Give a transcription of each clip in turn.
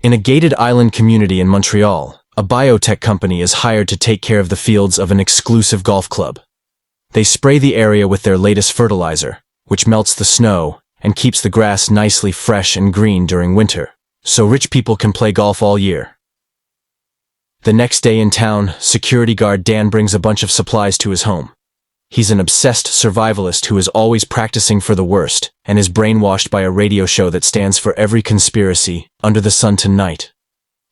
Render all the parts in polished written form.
In a gated island community in Montreal, a biotech company is hired to take care of the fields of an exclusive golf club. They spray the area with their latest fertilizer, which melts the snow and keeps the grass nicely fresh and green during winter, so rich people can play golf all year. The next day in town, security guard Dan brings a bunch of supplies to his home. He's an obsessed survivalist who is always practicing for the worst and is brainwashed by a radio show that stands for every conspiracy under the sun tonight.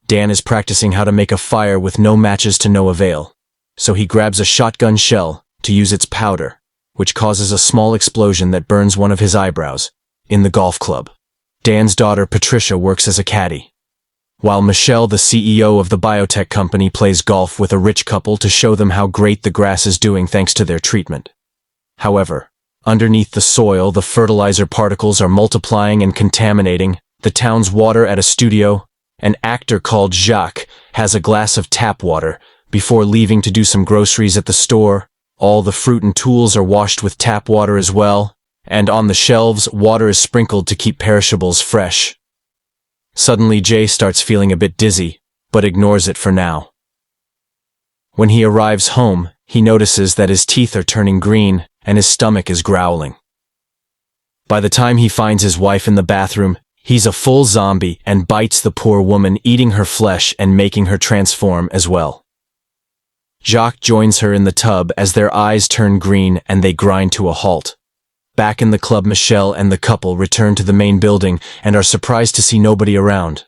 Dan is practicing how to make a fire with no matches to no avail, so he grabs a shotgun shell to use its powder, which causes a small explosion that burns one of his eyebrows, in the golf club. Dan's daughter Patricia works as a caddy, while Michelle, the CEO of the biotech company, plays golf with a rich couple to show them how great the grass is doing thanks to their treatment. However, underneath the soil, the fertilizer particles are multiplying and contaminating the town's water. At a studio, an actor called Jacques has a glass of tap water before leaving to do some groceries at the store. All the fruit and tools are washed with tap water as well, and on the shelves, water is sprinkled to keep perishables fresh. Suddenly, Jay starts feeling a bit dizzy, but ignores it for now. When he arrives home, he notices that his teeth are turning green and his stomach is growling. By the time he finds his wife in the bathroom, he's a full zombie and bites the poor woman, eating her flesh and making her transform as well. Jacques joins her in the tub as their eyes turn green and they grind to a halt. Back in the club, Michelle and the couple return to the main building and are surprised to see nobody around.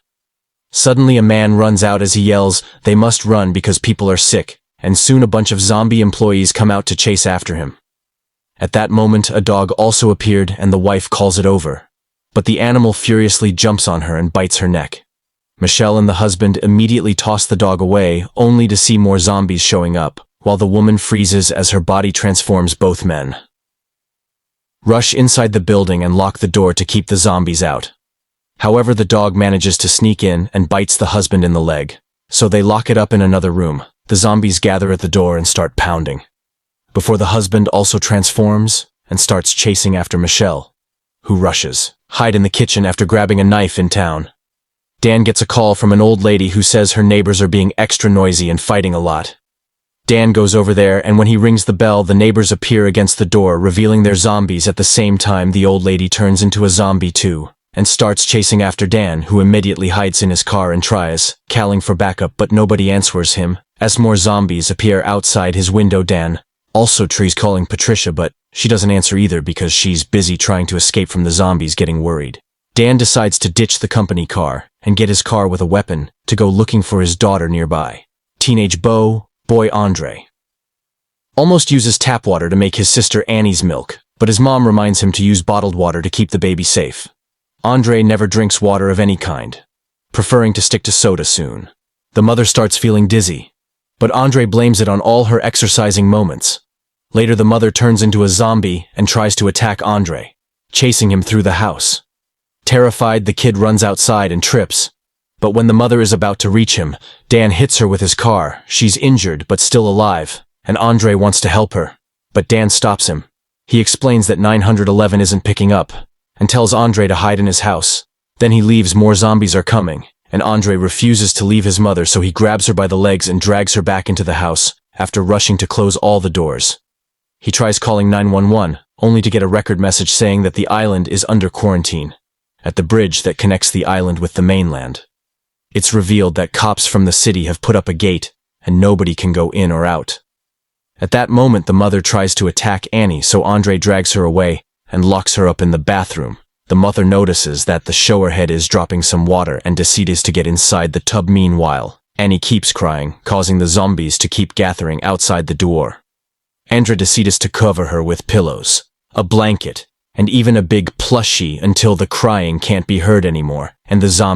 Suddenly a man runs out as he yells, "They must run because people are sick," and soon a bunch of zombie employees come out to chase after him. At that moment, a dog also appeared and the wife calls it over, but the animal furiously jumps on her and bites her neck. Michelle and the husband immediately toss the dog away, only to see more zombies showing up, while the woman freezes as her body transforms both men. Rush inside the building and lock the door to keep the zombies out. However, the dog manages to sneak in and bites the husband in the leg, so they lock it up in another room. The zombies gather at the door and start pounding, before the husband also transforms and starts chasing after Michelle, who rushes, hide in the kitchen after grabbing a knife in town. Dan gets a call from an old lady who says her neighbors are being extra noisy and fighting a lot. Dan goes over there, and when he rings the bell, the neighbors appear against the door, revealing they're zombies. At the same time, the old lady turns into a zombie too, and starts chasing after Dan, who immediately hides in his car and tries calling for backup, but nobody answers him, as more zombies appear outside his window. Dan also tries calling Patricia, but she doesn't answer either because she's busy trying to escape from the zombies. Getting worried, Dan decides to ditch the company car and get his car with a weapon to go looking for his daughter nearby. Teenage boy Andre almost uses tap water to make his sister Annie's milk, but his mom reminds him to use bottled water to keep the baby safe. Andre never drinks water of any kind, preferring to stick to soda soon. The mother starts feeling dizzy, but Andre blames it on all her exercising moments. Later, the mother turns into a zombie and tries to attack Andre, chasing him through the house. Terrified, the kid runs outside and trips. But when the mother is about to reach him, Dan hits her with his car. She's injured but still alive, and Andre wants to help her, but Dan stops him. He explains that 911 isn't picking up, and tells Andre to hide in his house. Then he leaves. More zombies are coming, and Andre refuses to leave his mother, so he grabs her by the legs and drags her back into the house, after rushing to close all the doors. He tries calling 911, only to get a record message saying that the island is under quarantine, at the bridge that connects the island with the mainland. It's revealed that cops from the city have put up a gate, and nobody can go in or out. At that moment, the mother tries to attack Annie, so Andre drags her away and locks her up in the bathroom. The mother notices that the showerhead is dropping some water and decides to get inside the tub. Meanwhile, Annie keeps crying, causing the zombies to keep gathering outside the door. Andre decides to cover her with pillows, a blanket, and even a big plushie until the crying can't be heard anymore, and the zombies